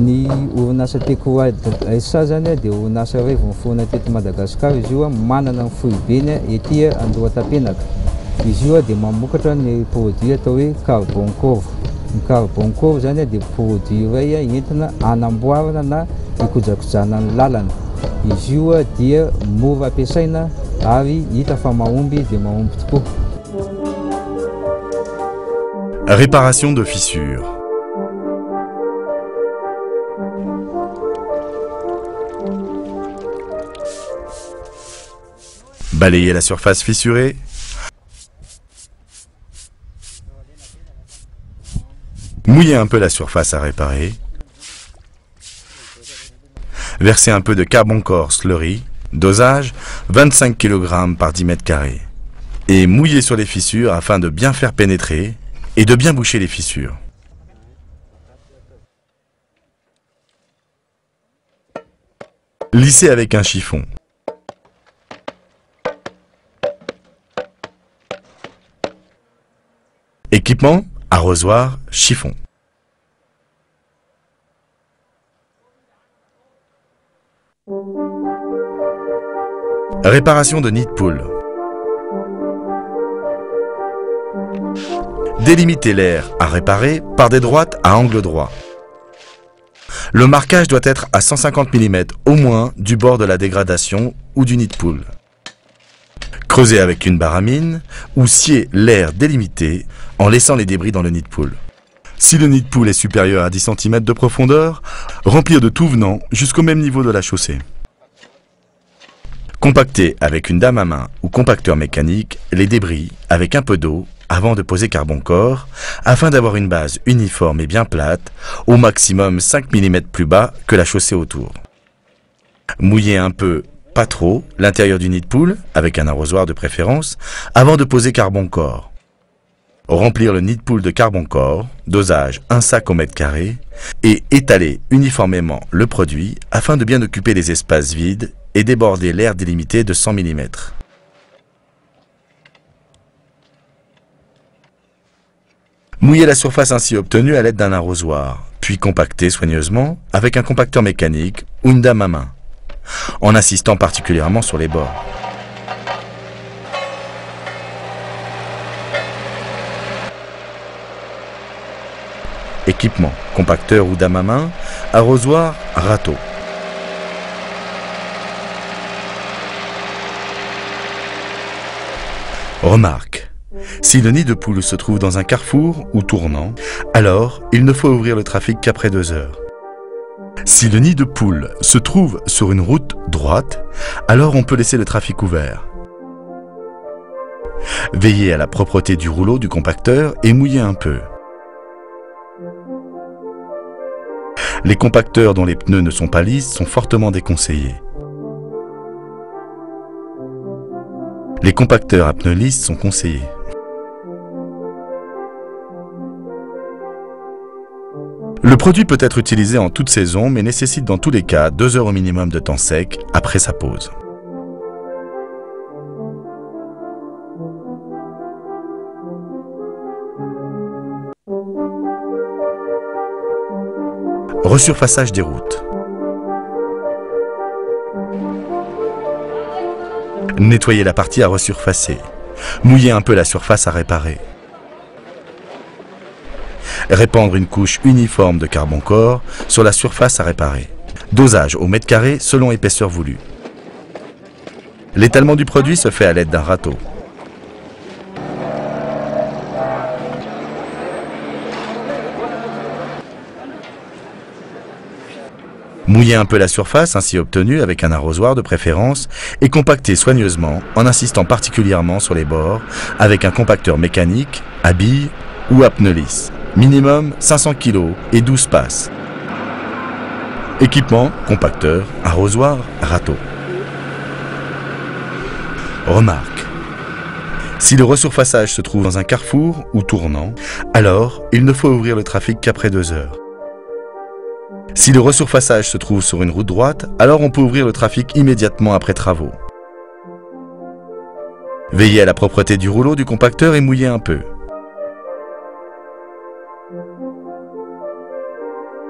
Ny orinasa Tecoad SA zany dia orinasa iray voafoana teto Madagasikara. Izy io manana ny foibeny ety Andohatapenaka. Izy io dia mamokatra ny produit atao hoe Carboncore. Ny Carboncore zany dia produit iray entina anamboarana na ikojakojana ny lalana. Izy io dia mora ampiasaina ary hita fa mahomby dia mahomby tokoa. Réparation de fissures. Balayer la surface fissurée. Mouiller un peu la surface à réparer. Verser un peu de Carboncore slurry. Dosage 25 kg par 10 m². Et mouiller sur les fissures afin de bien faire pénétrer et de bien boucher les fissures. Lisser avec un chiffon. Équipement, arrosoir, chiffon. Réparation de nid de poule. Délimiter l'air à réparer par des droites à angle droit. Le marquage doit être à 150 mm au moins du bord de la dégradation ou du nid de poule. Creuser avec une baramine ou scier l'air délimité en laissant les débris dans le nid de poule. Si le nid de poule est supérieur à 10 cm de profondeur, remplir de tout venant jusqu'au même niveau de la chaussée. Compacter avec une dame à main ou compacteur mécanique les débris avec un peu d'eau avant de poser Carboncore afin d'avoir une base uniforme et bien plate, au maximum 5 mm plus bas que la chaussée autour. Mouiller un peu, pas trop, l'intérieur du nid de poule, avec un arrosoir de préférence, avant de poser Carboncore. Remplir le nid de poule de Carboncore, dosage 1 sac au m², et étaler uniformément le produit afin de bien occuper les espaces vides et déborder l'air délimité de 100 mm. Mouiller la surface ainsi obtenue à l'aide d'un arrosoir, puis compacter soigneusement avec un compacteur mécanique ou une dame à main, en insistant particulièrement sur les bords. Équipement, compacteur ou dame à main, arrosoir, râteau. Remarque. Si le nid de poule se trouve dans un carrefour ou tournant, alors il ne faut ouvrir le trafic qu'après 2 heures. Si le nid de poule se trouve sur une route droite, alors on peut laisser le trafic ouvert. Veillez à la propreté du rouleau du compacteur et mouillez un peu. Les compacteurs dont les pneus ne sont pas lisses sont fortement déconseillés. Les compacteurs à pneus lisses sont conseillés. Le produit peut être utilisé en toute saison, mais nécessite dans tous les cas 2 heures au minimum de temps sec après sa pose. Resurfaçage des routes. Nettoyer la partie à resurfacer. Mouiller un peu la surface à réparer. Répandre une couche uniforme de Carboncore sur la surface à réparer. Dosage au m² selon l'épaisseur voulue. L'étalement du produit se fait à l'aide d'un râteau. Mouiller un peu la surface ainsi obtenue avec un arrosoir de préférence et compacter soigneusement en insistant particulièrement sur les bords avec un compacteur mécanique, à billes ou à pneus lisses. Minimum 500 kg et 12 passes. Équipement, compacteur, arrosoir, râteau. Remarque. Si le resurfaçage se trouve dans un carrefour ou tournant, alors il ne faut ouvrir le trafic qu'après 2 heures. Si le resurfaçage se trouve sur une route droite, alors on peut ouvrir le trafic immédiatement après travaux. Veillez à la propreté du rouleau du compacteur et mouillez un peu.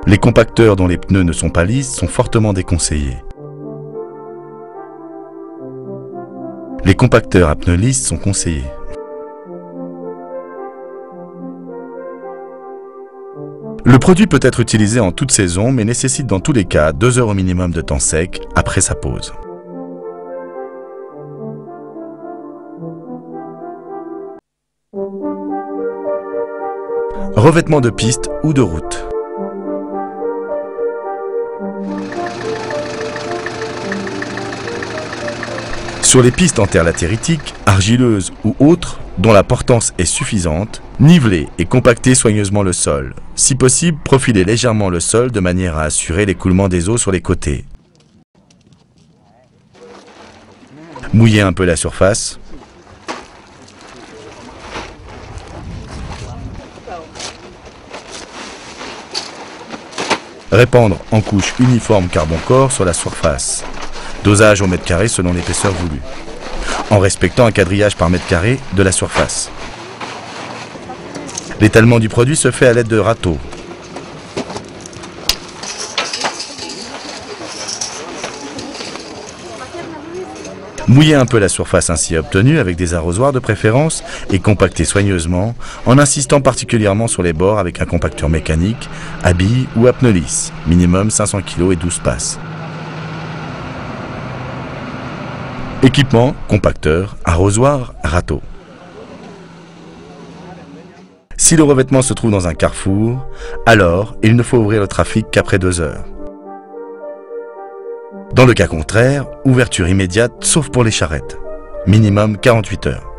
Les compacteurs dont les pneus ne sont pas lisses sont fortement déconseillés. Les compacteurs à pneus lisses sont conseillés. Le produit peut être utilisé en toute saison, mais nécessite dans tous les cas 2 heures au minimum de temps sec après sa pose. Revêtement de piste ou de route. Sur les pistes en terre latéritique, argileuses ou autres, dont la portance est suffisante, nivelez et compactez soigneusement le sol. Si possible, profilez légèrement le sol de manière à assurer l'écoulement des eaux sur les côtés. Mouillez un peu la surface. Répandre en couche uniforme carbone-corps sur la surface. Dosage au mètre carré selon l'épaisseur voulue, en respectant un quadrillage par mètre carré de la surface. L'étalement du produit se fait à l'aide de râteaux. Mouillez un peu la surface ainsi obtenue avec des arrosoirs de préférence et compactez soigneusement en insistant particulièrement sur les bords avec un compacteur mécanique, à billes ou à pneus lisses, minimum 500 kg et 12 passes. Équipement, compacteur, arrosoir, râteau. Si le revêtement se trouve dans un carrefour, alors il ne faut ouvrir le trafic qu'après 2 heures. Dans le cas contraire, ouverture immédiate sauf pour les charrettes. Minimum 48 heures.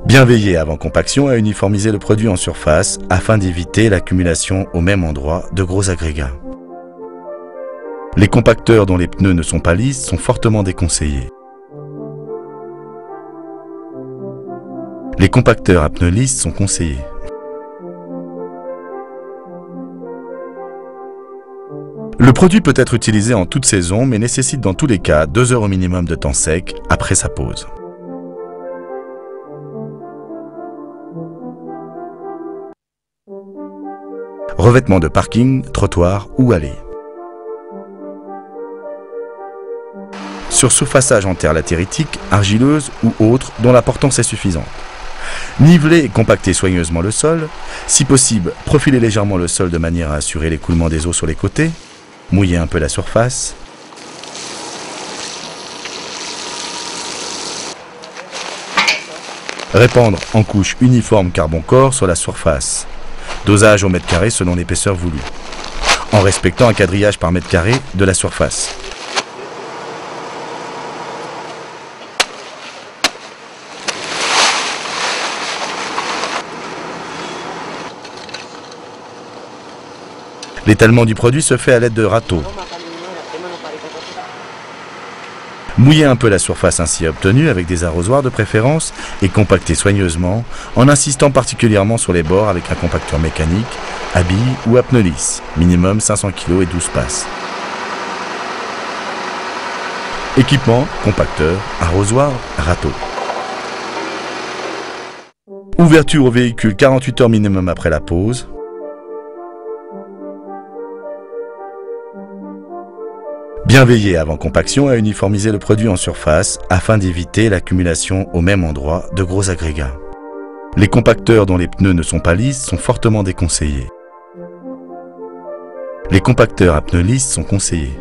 Bien veiller avant compaction à uniformiser le produit en surface afin d'éviter l'accumulation au même endroit de gros agrégats. Les compacteurs dont les pneus ne sont pas lisses sont fortement déconseillés. Les compacteurs à pneus lisses sont conseillés. Le produit peut être utilisé en toute saison, mais nécessite dans tous les cas 2 heures au minimum de temps sec après sa pose. Revêtement de parking, trottoir ou allée. Sur surfaçage en terre latéritique, argileuse ou autre dont la portance est suffisante. Nivelez et compactez soigneusement le sol. Si possible, profilez légèrement le sol de manière à assurer l'écoulement des eaux sur les côtés. Mouillez un peu la surface. Répandre en couche uniforme carbone-corps sur la surface. Dosage au mètre carré selon l'épaisseur voulue, en respectant un quadrillage par mètre carré de la surface. L'étalement du produit se fait à l'aide de râteaux. Mouillez un peu la surface ainsi obtenue avec des arrosoirs de préférence et compactez soigneusement en insistant particulièrement sur les bords avec un compacteur mécanique, à billes ou à pneus lisses, minimum 500 kg et 12 passes. Équipement, compacteur, arrosoir, râteau. Ouverture au véhicule 48 heures minimum après la pose. Bien veiller avant compaction à uniformiser le produit en surface afin d'éviter l'accumulation au même endroit de gros agrégats. Les compacteurs dont les pneus ne sont pas lisses sont fortement déconseillés. Les compacteurs à pneus lisses sont conseillés.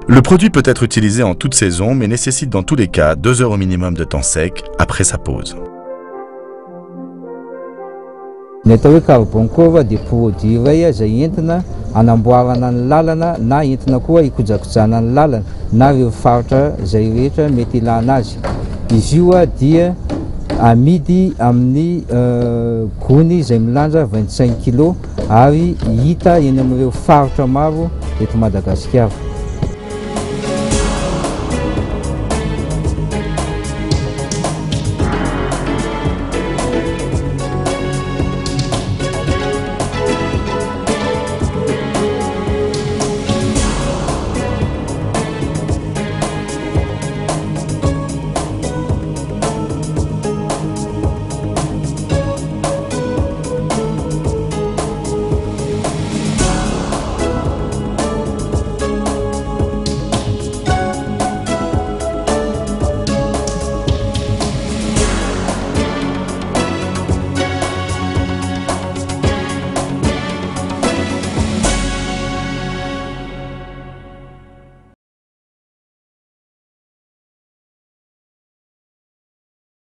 Le produit peut être utilisé en toute saison mais nécessite dans tous les cas 2 heures au minimum de temps sec après sa pose. Ny atao hoe carbone-corps dia produit iray izay entina hanamboarana ny lalana na entina koa hikojakojana ny lalana na ireo faritra izay rehetra mety ilana azy. Izy io dia amidy amin'ny gony izay milanja 25 kg ary hita eny amin'ireo faritra maro eto Madagasikara.